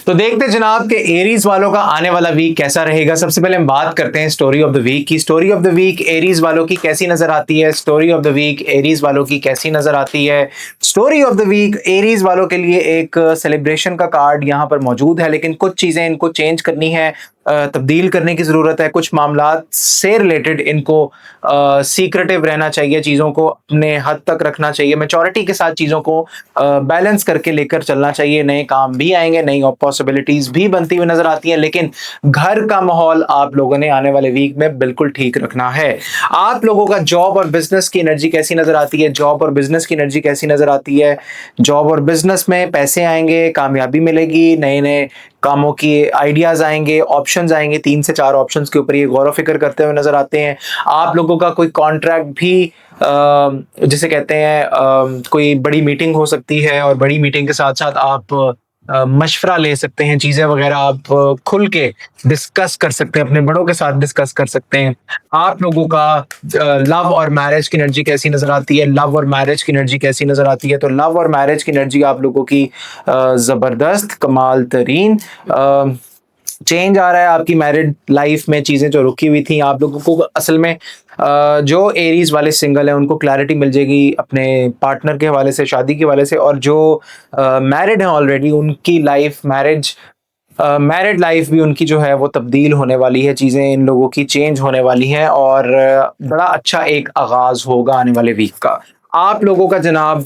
तो देखते जनाब के एरीज वालों का आने वाला वीक कैसा रहेगा। सबसे पहले हम बात करते हैं स्टोरी ऑफ द वीक की। Story of the week Aries वालों की कैसी नजर आती है? Story of the week Aries वालों की कैसी नजर आती है? Story of the week Aries वालों के लिए एक सेलिब्रेशन का कार्ड यहाँ पर मौजूद है, लेकिन कुछ चीजें इनको चेंज करनी है, तब्दील करने की ज़रूरत है। कुछ मामलात से रिलेटेड इनको सीक्रेटिव रहना चाहिए, चीज़ों को अपने हद तक रखना चाहिए, मैच्योरिटी के साथ चीज़ों को बैलेंस करके लेकर चलना चाहिए। नए काम भी आएंगे, नई पॉसिबिलिटीज़ भी बनती हुई नज़र आती हैं, लेकिन घर का माहौल आप लोगों ने आने वाले वीक में बिल्कुल ठीक रखना है। आप लोगों का जॉब और बिजनेस की एनर्जी कैसी नज़र आती है? जॉब और बिजनेस की एनर्जी कैसी नज़र आती है? जॉब और बिजनेस में पैसे आएंगे, कामयाबी मिलेगी, नए नए कामों की आइडियाज आएंगे, ऑप्शंस आएंगे। 3 से 4 ऑप्शंस के ऊपर ये गौर फिक्र करते हुए नजर आते हैं। आप लोगों का कोई कॉन्ट्रैक्ट भी जिसे कहते हैं कोई बड़ी मीटिंग हो सकती है, और बड़ी मीटिंग के साथ साथ आप मशवरा ले सकते हैं, चीजें वगैरह आप खुल के डिस्कस कर सकते हैं, अपने बड़ों के साथ डिस्कस कर सकते हैं। आप लोगों का लव और मैरिज की एनर्जी कैसी नजर आती है? लव और मैरिज की एनर्जी कैसी नजर आती है? तो लव और मैरिज की एनर्जी आप लोगों की जबरदस्त, कमाल तरीन। चेंज आ रहा है आपकी मैरिड लाइफ में, चीजें जो रुकी हुई थी आप लोगों को असल में जो एरीज वाले सिंगल हैं उनको क्लैरिटी मिल जाएगी अपने पार्टनर के हवाले से, शादी के हवाले से, और जो मैरिड हैं ऑलरेडी उनकी लाइफ, मैरिड लाइफ भी उनकी जो है वो तब्दील होने वाली है, चीज़ें इन लोगों की चेंज होने वाली हैं, और बड़ा अच्छा एक आगाज होगा आने वाले वीक का। आप लोगों का जनाब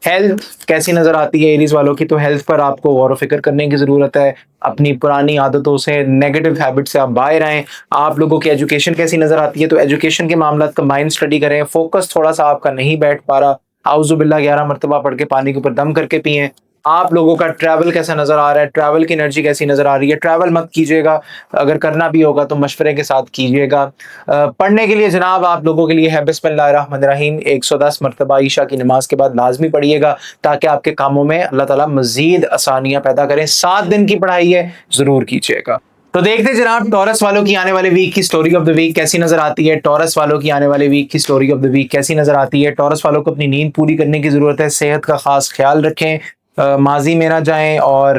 हेल्थ कैसी नजर आती है एरीज वालों की? तो हेल्थ पर आपको गौर फिक्र करने की जरूरत है। अपनी पुरानी आदतों से, नेगेटिव हैबिट से आप बाहर आएं। आप लोगों की एजुकेशन कैसी नजर आती है? तो एजुकेशन के मामला कंबाइंड स्टडी करें। फोकस थोड़ा सा आपका नहीं बैठ पा रहा, आउज़ुबिल्लाह 11 मरतबा पढ़ के पानी के ऊपर दम करके पिएं। आप लोगों का ट्रैवल कैसा नजर आ रहा है? ट्रैवल की एनर्जी कैसी नजर आ रही है? ट्रैवल मत कीजिएगा, अगर करना भी होगा तो मशवरे के साथ कीजिएगा। पढ़ने के लिए जनाब आप लोगों के लिए है बिस्मिल्लाहिर्रहमानिर्रहीम 110 मरतबा ईशा की नमाज के बाद लाजमी पढ़िएगा, ताकि आपके कामों में अल्लाह ताला मजीद आसानियां पैदा करें। 7 दिन की पढ़ाई है, जरूर कीजिएगा। तो देखते जनाब टॉरस वालों की आने वाले वीक की स्टोरी ऑफ द वीक कैसी नजर आती है? टॉरस वालों की आने वाले वीक की स्टोरी ऑफ द वीक कैसी नजर आती है? टॉरस वालों को अपनी नींद पूरी करने की जरूरत है, सेहत का खास ख्याल रखें, माजी में ना जाएं, और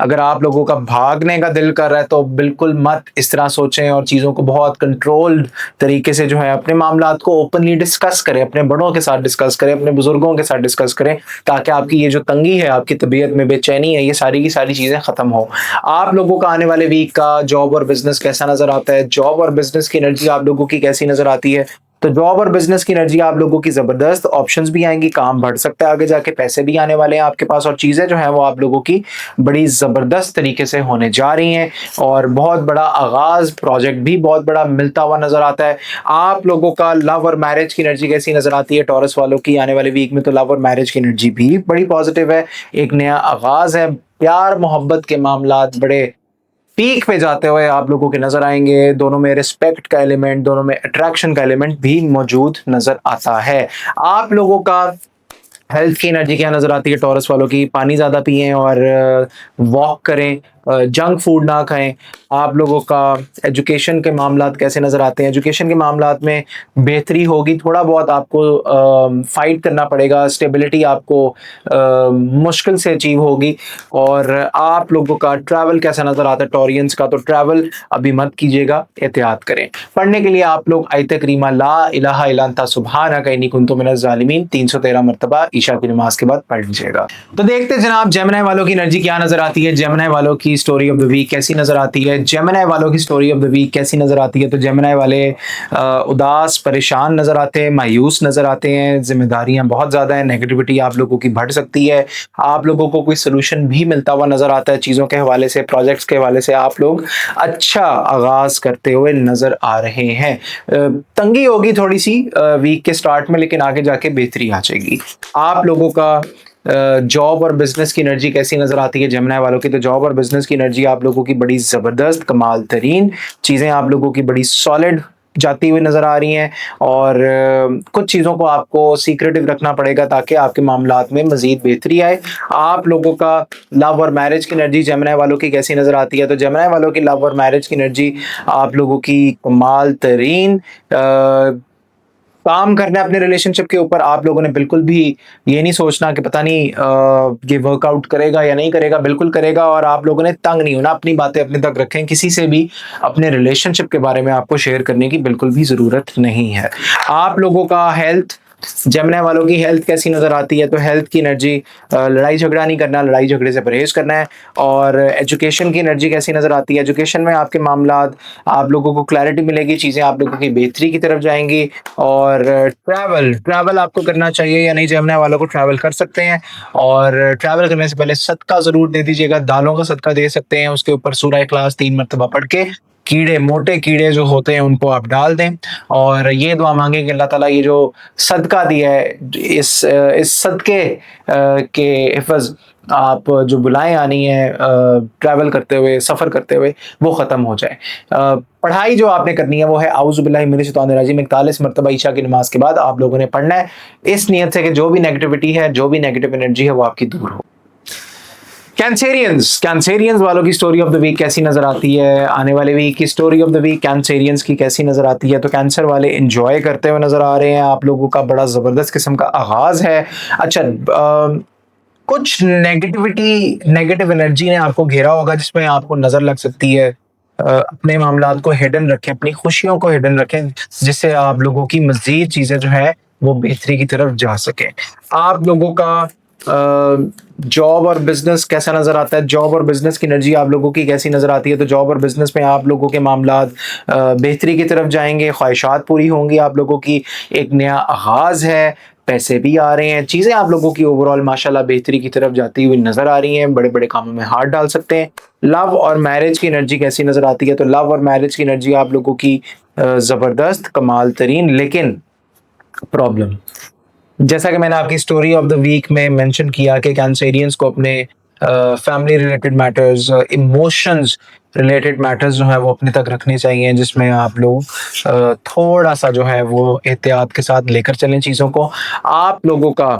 अगर आप लोगों का भागने का दिल कर रहा है तो बिल्कुल मत इस तरह सोचें, और चीज़ों को बहुत कंट्रोल्ड तरीके से जो है अपने मामलात को ओपनली डिस्कस करें, अपने बड़ों के साथ डिस्कस करें, अपने बुजुर्गों के साथ डिस्कस करें, ताकि आपकी ये जो तंगी है, आपकी तबीयत में बेचैनी है, ये सारी की सारी चीज़ें ख़त्म हो। आप लोगों का आने वाले वीक का जॉब और बिजनेस कैसा नज़र आता है? जॉब और बिजनेस की एनर्जी आप लोगों की कैसी नज़र आती है? तो जॉब और बिजनेस की एनर्जी आप लोगों की जबरदस्त, ऑप्शंस भी आएंगी, काम बढ़ सकता है आगे जाके, पैसे भी आने वाले हैं आपके पास, और चीजें जो है वो आप लोगों की बड़ी जबरदस्त तरीके से होने जा रही हैं, और बहुत बड़ा आगाज, प्रोजेक्ट भी बहुत बड़ा मिलता हुआ नजर आता है। आप लोगों का लव और मैरिज की एनर्जी कैसी नजर आती है टॉरस वालों की आने वाले वीक में? तो लव और मैरिज की एनर्जी भी बड़ी पॉजिटिव है, एक नया आगाज है, प्यार मोहब्बत के मामलात बड़े पीक पे जाते हुए आप लोगों के नजर आएंगे। दोनों में रिस्पेक्ट का एलिमेंट, दोनों में अट्रैक्शन का एलिमेंट भी मौजूद नजर आता है। आप लोगों का हेल्थ की एनर्जी क्या नजर आती है टॉरस वालों की? पानी ज्यादा पिएं और वॉक करें, जंक फूड ना खाएं। आप लोगों का एजुकेशन के मामलात कैसे नजर आते हैं? एजुकेशन के मामलात में बेहतरी होगी, थोड़ा बहुत आपको फाइट करना पड़ेगा, स्टेबिलिटी आपको मुश्किल से अचीव होगी। और आप लोगों का ट्रैवल कैसा नजर आता है टॉरियंस का? तो ट्रैवल अभी मत कीजिएगा, एहतियात करें। पढ़ने के लिए आप लोग आयत करीमा ला इलाहा इल्ला अंता सुब्हानका इन्नी कुन्तु मिनज़ ज़ालिमीन 313 मरतबा ईशा की नमाज के बाद पढ़ लीजिएगा। तो देखते जनाब जेमिनी वालों की एनर्जी क्या नजर आती है? जेमिनी वालों की स्टोरी ऑफ द वीक कैसी नजर आती है? जेमिनी वालों की स्टोरी ऑफ द वीक कैसी नजर आती है? तो जेमिनी वाले उदास, परेशान नजर आते हैं, मायूस नजर आते हैं, जिम्मेदारियां बहुत ज्यादा है, नेगेटिविटी आप लोगों की बढ़ सकती है। आप लोगों को कोई सोल्यूशन भी मिलता हुआ नजर आता है, चीजों के हवाले से, प्रोजेक्ट्स के हवाले से आप लोग अच्छा आगाज करते हुए नजर आ रहे हैं। तंगी होगी थोड़ी सी वीक के स्टार्ट में, लेकिन आगे जाके बेहतरी आ जाएगी। आप लोगों का जॉब और बिजनेस की एनर्जी कैसी नजर आती है जेमिनी वालों की? तो जॉब और बिजनेस की एनर्जी आप लोगों की बड़ी जबरदस्त, कमाल तरीन, चीजें आप लोगों की बड़ी सॉलिड जाती हुई नजर आ रही हैं, और कुछ चीज़ों को आपको सीक्रेटिव रखना पड़ेगा ताकि आपके मामलात में मजीद बेहतरी आए। आप लोगों का लव और मैरिज की एनर्जी जेमिनी वालों की कैसी नजर आती है? तो जेमिनी वालों की लव और मैरिज की एनर्जी आप लोगों की कमाल तरीन, काम करना है अपने रिलेशनशिप के ऊपर। आप लोगों ने बिल्कुल भी ये नहीं सोचना कि पता नहीं ये वर्कआउट करेगा या नहीं करेगा, बिल्कुल करेगा। और आप लोगों ने तंग नहीं होना, अपनी बातें अपने तक रखें, किसी से भी अपने रिलेशनशिप के बारे में आपको शेयर करने की बिल्कुल भी ज़रूरत नहीं है। आप लोगों का हेल्थ, जेमिनी वालों की हेल्थ कैसी नज़र आती है? तो हेल्थ की एनर्जी, लड़ाई झगड़ा नहीं करना, लड़ाई झगड़े से परहेज करना है। और एजुकेशन की एनर्जी कैसी नज़र आती है? एजुकेशन में आपके मामलात, आप लोगों को क्लैरिटी मिलेगी, चीज़ें आप लोगों की बेहतरी की तरफ जाएंगी। और ट्रैवल ट्रैवल आपको करना चाहिए या नहीं? जेमिनी वालों को ट्रैवल कर सकते हैं। और ट्रैवल करने से पहले सदका ज़रूर दे दीजिएगा, दालों का सदका दे सकते हैं। उसके ऊपर सूरह इखलास 3 मरतबा पढ़ के कीड़े, मोटे कीड़े जो होते हैं उनको आप डाल दें। और ये दुआ मांगे कि अल्लाह ताला ये जो सदका दिया है, इस सदके के हिफ़्ज़ आप जो बुलाएं आनी है ट्रैवल करते हुए, सफ़र करते हुए, वो ख़त्म हो जाए। पढ़ाई जो आपने करनी है वो है औज़ु बिल्लाहि मिनश शैतानिर रजीम 41 मरतबा ईशा की नमाज के बाद आप लोगों ने पढ़ना है, इस नीयत से कि जो भी नेगेटिविटी है, जो भी नेगेटिव एनर्जी है, वो आपकी दूर हो। कैंसेरियंस वालों की स्टोरी ऑफ द वीक कैसी नजर आती है? आने वाले वीक की story of the week Cancerians की कैसी नजर आती है? तो कैंसर वाले एंजॉय करते हुए नजर आ रहे हैं, आप लोगों का बड़ा जबरदस्त किस्म का आगाज है। अच्छा, कुछ नेगेटिविटी, नेगेटिव एनर्जी ने आपको घेरा होगा जिसमें आपको नजर लग सकती है। अपने मामलात को हिडन रखें, अपनी खुशियों को हिडन रखें, जिससे आप लोगों की मजीद चीजें जो है वो बेहतरी की तरफ जा सके। आप लोगों का जॉब और बिजनेस कैसा नजर आता है? जॉब और बिजनेस की एनर्जी आप लोगों की कैसी नजर आती है? तो जॉब और बिजनेस में आप लोगों के मामलात बेहतरी की तरफ जाएंगे, ख्वाहिशात पूरी होंगी आप लोगों की, एक नया आगाज है, पैसे भी आ रहे हैं, चीजें आप लोगों की ओवरऑल माशाल्लाह बेहतरी की तरफ जाती हुई नजर आ रही हैं, बड़े बड़े कामों में हाथ डाल सकते हैं। लव और मैरिज की एनर्जी कैसी नजर आती है? तो लव और मैरिज की एनर्जी आप लोगों की जबरदस्त, कमाल तरीन, लेकिन प्रॉब्लम, जैसा कि मैंने आपकी स्टोरी ऑफ द वीक में मेंशन किया कि कैंसेरियंस को अपने family related matters, emotions related matters जो है वो अपने तक रखने चाहिए, जिसमें आप लोग थोड़ा सा जो है वो एहतियात के साथ लेकर चलें चीज़ों को। आप लोगों का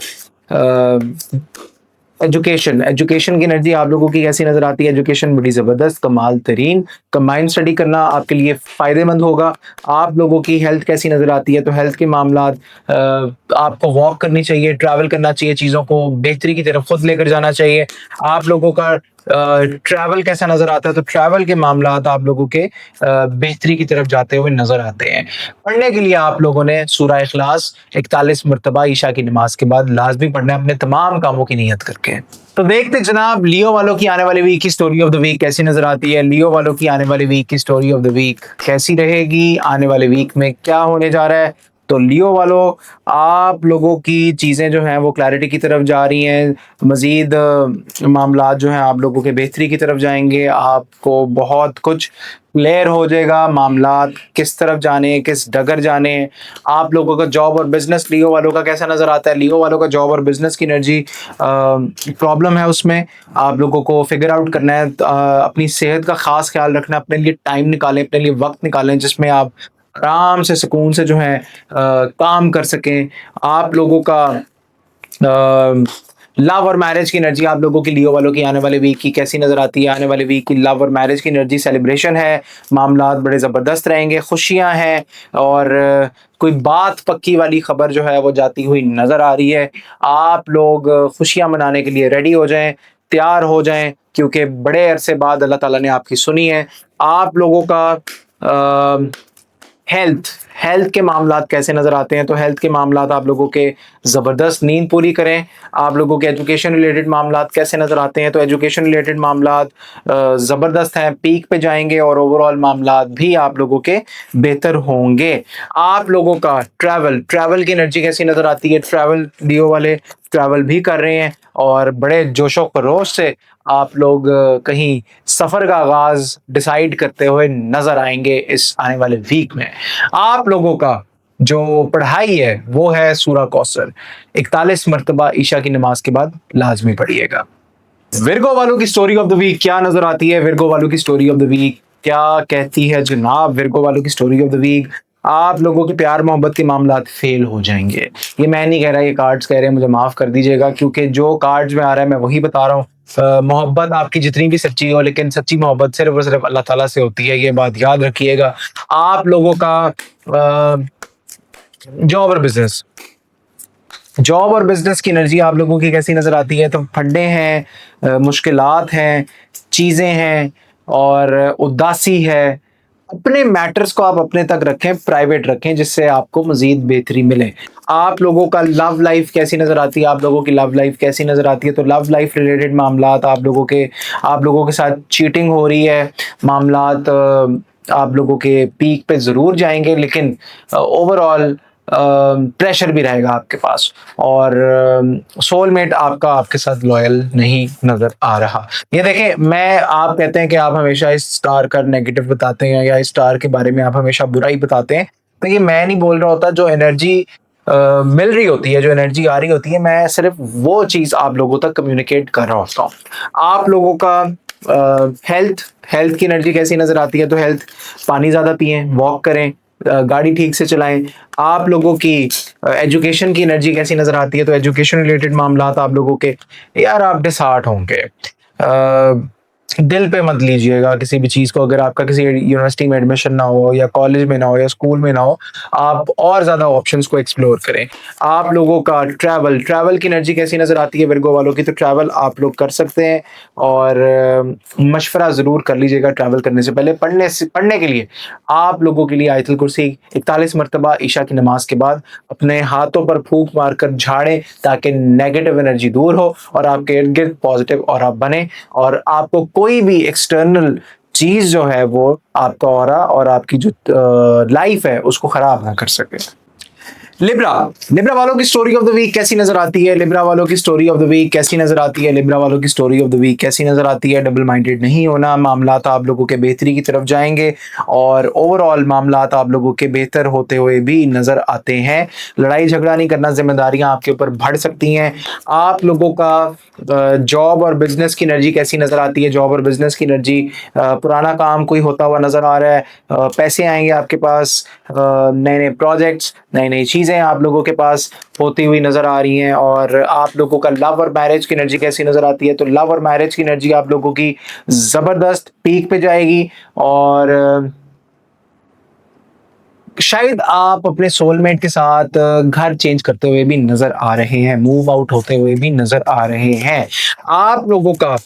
एजुकेशन की एनर्जी आप लोगों की कैसी नजर आती है? एजुकेशन बड़ी जबरदस्त, कमाल तरीन, कंबाइंड स्टडी करना आपके लिए फायदेमंद होगा। आप लोगों की हेल्थ कैसी नजर आती है? तो हेल्थ के मामलात, आपको वॉक करनी चाहिए, ट्रैवल करना चाहिए, चीज़ों को बेहतरी की तरफ खुद लेकर जाना चाहिए। आप लोगों का ट्रैवल कैसा नजर आता है? तो ट्रैवल के मामलात आप लोगों के बेहतरी की तरफ जाते हुए नजर आते हैं। पढ़ने के लिए आप लोगों ने सूरह इखलास 41 मरतबा ईशा की नमाज के बाद लाजमी पढ़ना है, अपने तमाम कामों की नीयत करके। तो देखते जनाब, लियो वालों की आने वाली वीक की स्टोरी ऑफ द वीक कैसी नजर आती है? लियो वालों की आने वाली वीक की स्टोरी ऑफ द वीक कैसी रहेगी? आने वाले वीक में क्या होने जा रहा है? तो लियो वालों, आप लोगों की चीज़ें जो हैं वो क्लैरिटी की तरफ जा रही हैं, मज़ीद मामलात जो हैं आप लोगों के बेहतरी की तरफ जाएंगे, आपको बहुत कुछ क्लियर हो जाएगा, मामलात किस तरफ जाने, किस डगर जाने। आप लोगों का जॉब और बिजनेस, लियो वालों का कैसा नज़र आता है? लियो वालों का जॉब और बिजनेस की एनर्जी, प्रॉब्लम है उसमें, आप लोगों को फिगर आउट करना है, अपनी सेहत का ख़ास ख्याल रखना, अपने लिए टाइम निकालें, अपने लिए वक्त निकालें जिसमें आप आराम से सुकून से जो है काम कर सकें। आप लोगों का लव और मैरिज की एनर्जी आप लोगों की, लियो वालों की आने वाले वीक की कैसी नजर आती है? आने वाले वीक की लव और मैरिज की एनर्जी, सेलिब्रेशन है, मामलात बड़े ज़बरदस्त रहेंगे, खुशियां हैं, और कोई बात पक्की वाली खबर जो है वो जाती हुई नजर आ रही है। आप लोग खुशियां मनाने के लिए रेडी हो जाएं, तैयार हो जाएं, क्योंकि बड़े अरसे बाद अल्लाह ताला ने आपकी सुनी है। आप लोगों का हेल्थ हेल्थ के मामलात कैसे नज़र आते हैं? तो हेल्थ के मामलात आप लोगों के ज़बरदस्त, नींद पूरी करें। आप लोगों के एजुकेशन रिलेटेड मामलात कैसे नज़र आते हैं? तो एजुकेशन रिलेटेड मामलात ज़बरदस्त हैं, पीक पे जाएंगे, और ओवरऑल मामलात भी आप लोगों के बेहतर होंगे। आप लोगों का ट्रैवल की एनर्जी कैसी नज़र आती है? ट्रैवल, लियो वाले ट्रैवल भी कर रहे हैं, और बड़े जोशो खरोश से आप लोग कहीं सफ़र का आगाज डिसाइड करते हुए नजर आएंगे इस आने वाले वीक में। आप लोगों का जो पढ़ाई है वो है सूरह कौसर, 41 मरतबा ईशा की नमाज के बाद लाजमी पढ़िएगा। विर्गो वालों की स्टोरी ऑफ द वीक क्या नजर आती है? विर्गो वालों की स्टोरी ऑफ द वीक क्या कहती है जनाब? विर्गो वालों की स्टोरी ऑफ द वीक, आप लोगों के प्यार मोहब्बत के मामलात फेल हो जाएंगे। ये मैं नहीं कह रहा, ये कार्ड्स कह रहे हैं, मुझे माफ कर दीजिएगा, क्योंकि जो कार्ड्स में आ रहा है मैं वही बता रहा हूँ। मोहब्बत आपकी जितनी भी सच्ची हो, लेकिन सच्ची मोहब्बत सिर्फ और सिर्फ अल्लाह ताला से होती है, ये बात याद रखिएगा। आप लोगों का जॉब और बिजनेस, जॉब और बिजनेस की एनर्जी आप लोगों की कैसी नजर आती है? तो फंडे हैं, मुश्किलात हैं, चीजें हैं और उदासी है। अपने मैटर्स को आप अपने तक रखें, प्राइवेट रखें, जिससे आपको मजीद बेहतरी मिले। आप लोगों का लव लाइफ कैसी नजर आती है? आप लोगों की लव लाइफ कैसी नजर आती है? तो लव लाइफ रिलेटेड मामलात आप लोगों के साथ चीटिंग हो रही है, मामलात आप लोगों के पीक पे जरूर जाएंगे, लेकिन ओवरऑल प्रेशर भी रहेगा आपके पास, और सोलमेट आपका आपके साथ लॉयल नहीं नजर आ रहा। ये देखें, मैं आप कहते हैं कि आप हमेशा इस स्टार का नेगेटिव बताते हैं या इस स्टार के बारे में आप हमेशा बुरा ही बताते हैं, तो ये मैं नहीं बोल रहा होता। जो एनर्जी मिल रही होती है, जो एनर्जी आ रही होती है, मैं सिर्फ वो चीज आप लोगों तक कम्युनिकेट कर रहा होता हूँ। आप लोगों का हेल्थ हेल्थ की एनर्जी कैसी नजर आती है? तो हेल्थ, पानी ज्यादा पिएं, वॉक करें, गाड़ी ठीक से चलाएं। आप लोगों की एजुकेशन की एनर्जी कैसी नजर आती है? तो एजुकेशन रिलेटेड मामला आप लोगों के, यार आप डिसहार्ट होंगे। दिल पे मत लीजिएगा किसी भी चीज को। अगर आपका किसी यूनिवर्सिटी में एडमिशन ना हो या कॉलेज में ना हो या स्कूल में ना हो, आप और ज्यादा ऑप्शंस को एक्सप्लोर करें। आप लोगों का ट्रैवल ट्रैवल की एनर्जी कैसी नजर आती है विर्गो वालों की? तो ट्रैवल आप लोग कर सकते हैं, और मशवरा जरूर कर लीजिएगा ट्रैवल करने से पहले। पढ़ने के लिए आप लोगों के लिए आयतुल कुर्सी 41 मरतबा ईशा की नमाज के बाद अपने हाथों पर फूंक मारकर झाड़ें, ताकि नेगेटिव एनर्जी दूर हो और आपके इर्द गिर्द पॉजिटिव ऑरा बने, और आपको कोई भी एक्सटर्नल चीज जो है वो आपका ऑरा और आपकी जो लाइफ है उसको खराब ना कर सके। लिब्रा लिब्रा वालों की स्टोरी ऑफ द वीक कैसी नजर आती है? लिब्रा वालों की स्टोरी ऑफ द वीक कैसी नजर आती है? लिब्रा वालों की स्टोरी ऑफ द वीक कैसी नजर आती है? डबल माइंडेड नहीं होना, मामलात आप लोगों के बेहतरी की तरफ जाएंगे, और ओवरऑल मामलात आप लोगों के बेहतर होते हुए भी नजर आते हैं। लड़ाई झगड़ा नहीं करना, जिम्मेदारियां आपके ऊपर बढ़ सकती हैं। आप लोगों का जॉब और बिजनेस की एनर्जी कैसी नजर आती है? जॉब और बिजनेस की एनर्जी, पुराना काम कोई होता हुआ नजर आ रहा है, पैसे आएंगे आपके पास, नए नए प्रोजेक्ट्स, नई नई चीजें आप लोगों के पास होती हुई नजर आ रही हैं। और आप लोगों का लव और मैरिज की एनर्जी कैसी नजर आती है? तो लव और मैरिज की एनर्जी आप लोगों की जबरदस्त पीक पे जाएगी, और शायद आप अपने सोलमेट के साथ घर चेंज करते हुए भी नजर आ रहे हैं, मूव आउट होते हुए भी नजर आ रहे हैं। आप लोगों का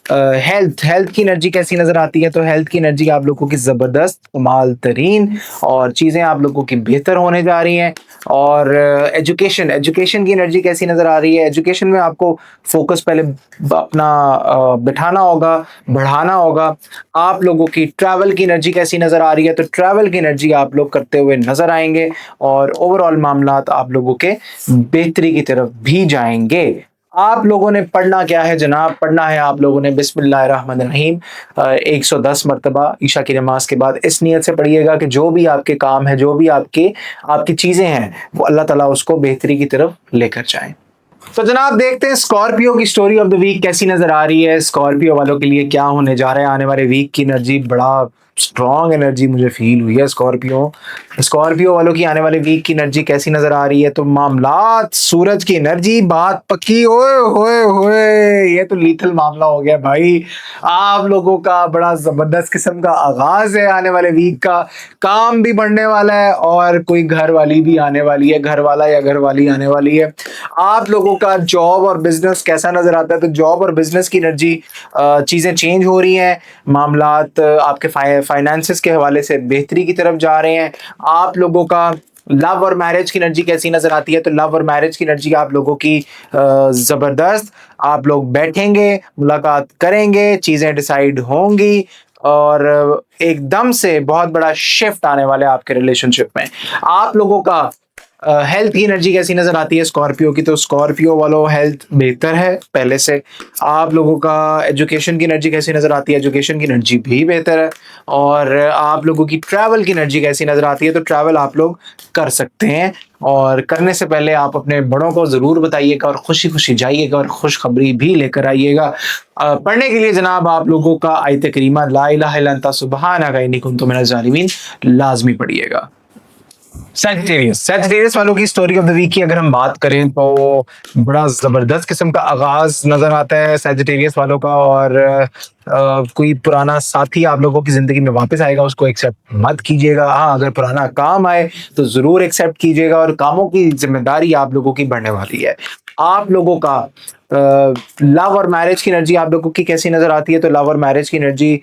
हेल्थ हेल्थ की एनर्जी कैसी नजर आती है? तो हेल्थ की एनर्जी आप लोगों की जबरदस्त, कमाल तरीन, और चीजें आप लोगों की बेहतर होने जा रही हैं। और एजुकेशन एजुकेशन की एनर्जी कैसी नजर आ रही है? एजुकेशन में आपको फोकस पहले अपना बिठाना होगा, बढ़ाना होगा। आप लोगों की ट्रैवल की एनर्जी कैसी नजर आ रही है? तो ट्रैवल की एनर्जी आप लोग करते हुए नजर आएंगे, और ओवरऑल मामलात आप लोगों के बेहतरी की तरफ भी जाएंगे। आप लोगों ने पढ़ना क्या है जनाब? पढ़ना है आप लोगों ने बिस्मिल्लाहिर्रहमानिर्रहीम 110 मरतबा ईशा की नमाज के बाद। इस नियत से पढ़िएगा कि जो भी आपके काम है, जो भी आपकी चीजें हैं, वो अल्लाह ताला उसको बेहतरी की तरफ लेकर जाए। तो जनाब देखते हैं स्कॉर्पियो की स्टोरी ऑफ द वीक कैसी नजर आ रही है। स्कॉर्पियो वालों के लिए क्या होने जा रहा है आने वाले वीक की एनर्जी? बड़ा स्ट्रॉन्ग एनर्जी मुझे फील हुई है स्कॉर्पियो स्कॉर्पियो वालों की आने वाले वीक की एनर्जी कैसी नजर आ रही है? तो मामलात, सूरज की एनर्जी, बात पक्की। ओए होए होए, ये तो लीथल मामला हो गया भाई। आप लोगों का बड़ा जबरदस्त किस्म का आगाज है आने वाले वीक का। काम भी बढ़ने वाला है, और कोई घर वाली भी आने वाली है, घर वाला या घर वाली आने वाली है। आप लोगों का जॉब और बिजनेस कैसा नजर आता है? तो जॉब और बिजनेस की एनर्जी, चीजें चेंज हो रही हैं, मामलात आपके फाइनेंसेस के हवाले से बेहतरी की तरफ जा रहे हैं। आप लोगों का लव और मैरिज की एनर्जी कैसी नजर आती है? तो लव और मैरिज की एनर्जी आप लोगों की जबरदस्त। आप लोग बैठेंगे, मुलाकात करेंगे, चीजें डिसाइड होंगी, और एकदम से बहुत बड़ा शिफ्ट आने वाला है आपके रिलेशनशिप में। आप लोगों का हेल्थ की एनर्जी कैसी नजर आती है स्कॉर्पियो की? तो स्कॉर्पियो वालों हेल्थ बेहतर है पहले से। आप लोगों का एजुकेशन की एनर्जी कैसी नजर आती है? एजुकेशन की एनर्जी भी बेहतर है। और आप लोगों की ट्रैवल की एनर्जी कैसी नजर आती है? तो ट्रैवल आप लोग कर सकते हैं, और करने से पहले आप अपने बड़ों को जरूर बताइएगा, और खुशी खुशी जाइएगा, और खुशखबरी भी लेकर आइएगा। पढ़ने के लिए जनाब आप लोगों का आयत करीमा ला इलाहा इल्ला अंता सुब्हानका इन्नी कुन्तु मिनज़ ज़ालिमीन लाजमी पढ़िएगा। सैजिटेरियस वालों की स्टोरी ऑफ द वीक की अगर हम बात करें तो बड़ा जबरदस्त किस्म का आगाज नजर आता है सैजिटेरियस वालों का। और कोई पुराना साथी आप लोगों की जिंदगी में वापस आएगा, उसको एक्सेप्ट मत कीजिएगा। हाँ, अगर पुराना काम आए तो जरूर एक्सेप्ट कीजिएगा, और कामों की जिम्मेदारी आप लोगों की बढ़ने वाली है। आप लोगों का लव और मैरिज की एनर्जी आप लोगों की कैसी नजर आती है? तो लव और मैरिज की एनर्जी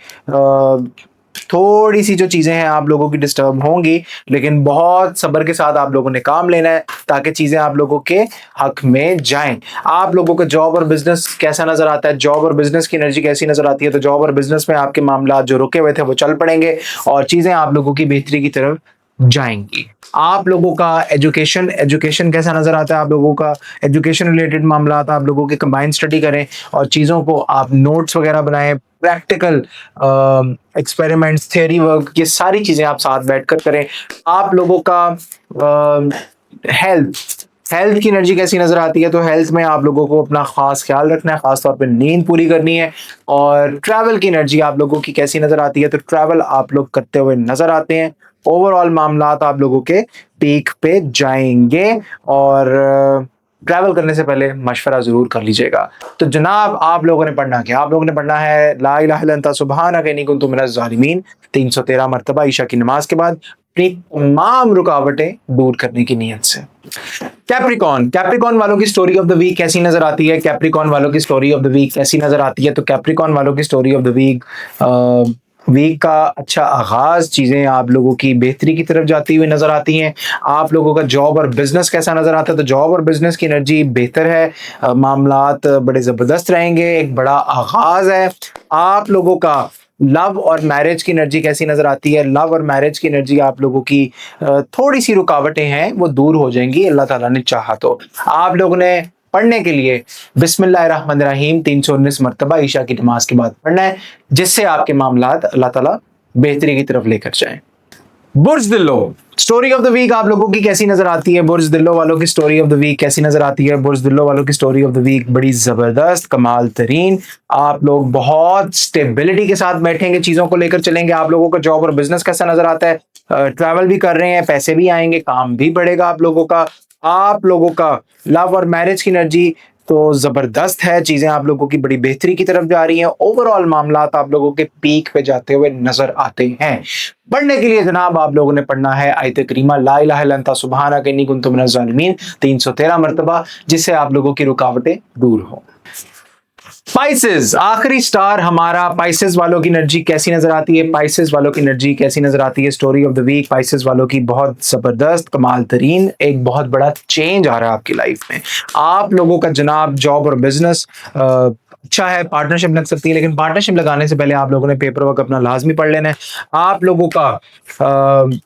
थोड़ी सी जो चीजें हैं आप लोगों की डिस्टर्ब होंगी, लेकिन बहुत सब्र के साथ आप लोगों ने काम लेना है ताकि चीजें आप लोगों के हक में जाएं। आप लोगों का जॉब और बिजनेस कैसा नजर आता है? जॉब और बिजनेस की एनर्जी कैसी नजर आती है? तो जॉब और बिजनेस में आपके मामला जो रुके हुए थे वो चल पड़ेंगे और चीजें आप लोगों की बेहतरी की तरफ जाएंगी। आप लोगों का एजुकेशन कैसा नजर आता है? आप लोगों का एजुकेशन रिलेटेड मामला आप लोगों के कंबाइंड स्टडी करें और चीजों को आप नोट्स वगैरह बनाएं, प्रैक्टिकल एक्सपेरिमेंट्स, थ्योरी वर्क, ये सारी चीजें आप साथ बैठकर करें। आप लोगों का हेल्थ की एनर्जी कैसी नजर आती है? तो हेल्थ में आप लोगों को अपना खास ख्याल रखना है, खास तौर पे नींद पूरी करनी है। और ट्रैवल की एनर्जी आप लोगों की कैसी नजर आती है? तो ट्रैवल आप लोग करते हुए नजर आते हैं। ओवरऑल मामला आप लोगों के पीक पे जाएंगे, और ट्रैवल करने से पहले मशवरा जरूर कर लीजिएगा। तो जनाब, आप लोगों ने पढ़ना क्या? आप लोगों ने पढ़ना है ला इलाहा इल्ला अंता सुब्हानक इन्नी कुन्तु मिनज़ ज़ालिमीन 313 मरतबा ईशा की नमाज के बाद, अपनी तमाम रुकावटें दूर करने की नीयत से। कैप्रिकॉन वालों की स्टोरी ऑफ द वीक कैसी नजर आती है? कैप्रिकॉन वालों की स्टोरी ऑफ द वीक कैसी नजर आती है? तो कैप्रिकॉन वालों की स्टोरी ऑफ द वीक का अच्छा आगाज, चीजें आप लोगों की बेहतरी की तरफ जाती हुई नजर आती हैं। आप लोगों का जॉब और बिजनेस कैसा नजर आता है? तो जॉब और बिजनेस की एनर्जी बेहतर है, मामलात बड़े जबरदस्त रहेंगे, एक बड़ा आगाज है। आप लोगों का लव और मैरिज की एनर्जी कैसी नजर आती है? लव और मैरिज की एनर्जी आप लोगों की थोड़ी सी रुकावटें हैं वो दूर हो जाएंगी अल्लाह ताला ने चाहा तो। आप लोगों ने पढ़ने के लिए बिस्मिल्लाहिर्रहमानिर्रहीम 319 मरतबा ईशा की नमाज के बाद पढ़ना है, जिससे आपके मामलात अल्लाह ताला बेहतरी की तरफ लेकर जाएं। बुर्ज दिल्लो स्टोरी ऑफ द वीक आप लोगों की कैसी नजर आती है? बुर्ज दिल्लो वालों की स्टोरी ऑफ द वीक कैसी नजर आती है? बुर्ज दिल्लो वालों की स्टोरी ऑफ द वीक बड़ी जबरदस्त, कमाल तरीन। आप लोग बहुत स्टेबिलिटी के साथ बैठेंगे, चीजों को लेकर चलेंगे। आप लोगों का जॉब और बिजनेस कैसा नजर आता है? ट्रैवल भी कर रहे हैं, पैसे भी आएंगे, काम भी बढ़ेगा आप लोगों का। आप लोगों का लव और मैरिज की एनर्जी तो जबरदस्त है, चीजें आप लोगों की बड़ी बेहतरी की तरफ जा रही हैं। ओवरऑल मामला आप लोगों के पीक पे जाते हुए नजर आते हैं। पढ़ने के लिए जनाब आप लोगों ने पढ़ना है आयत करीमा ला इलाहा इल्ला अंता सुब्हानक इन्नी कुन्तु मिनज़ ज़ालिमीन 313 मरतबा, जिससे आप लोगों की रुकावटें दूर हो। स्पाइसेस आखिरी स्टार हमारा, स्पाइसेस वालों की एनर्जी कैसी नजर आती है? स्पाइसेस वालों की एनर्जी कैसी नजर आती है? Story of the week Pisces वालों की बहुत जबरदस्त, कमाल तरीन, एक बहुत बड़ा चेंज आ रहा है आपकी लाइफ में। आप लोगों का जनाब जॉब और बिजनेस अच्छा है, पार्टनरशिप लग सकती है, लेकिन पार्टनरशिप लगाने से पहले आप लोगों ने पेपर वर्क अपना लाजमी पढ़ लेना है। आप लोगों का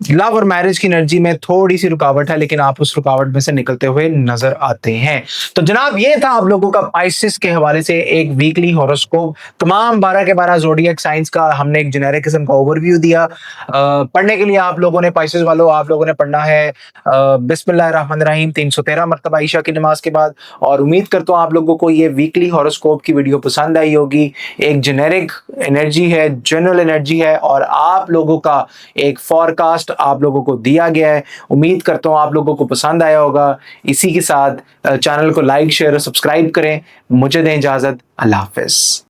लव और मैरिज की एनर्जी में थोड़ी सी रुकावट है, लेकिन आप उस रुकावट में से निकलते हुए नजर आते हैं। तो जनाब, ये था आप लोगों का स्पाइसेस के हवाले से एक वीकली हॉरोस्कोप। तमाम 12 के 12 ज़ोडिएक साइंस का हमने एक जेनेरिक किस्म का ओवरव्यू दिया। पढ़ने के लिए आप लोगों ने, स्पाइसेस वालों, आप लोगों ने पढ़ना है बिस्मिल्लाहिर्रहमानिर्रहीम 313 मरतबा ईशा की नमाज के बाद। और उम्मीद करता हूँ आप लोगों को ये वीकली हॉरोस्कोप की वीडियो पसंद आई होगी। एक जेनेरिक एनर्जी है, जनरल एनर्जी है, और आप लोगों का एक फॉरकास्ट आप लोगों को दिया गया है। उम्मीद करता हूं आप लोगों को पसंद आया होगा। इसी के साथ चैनल को लाइक, शेयर और सब्सक्राइब करें। मुझे दें इजाजत। अल्लाह हाफिज।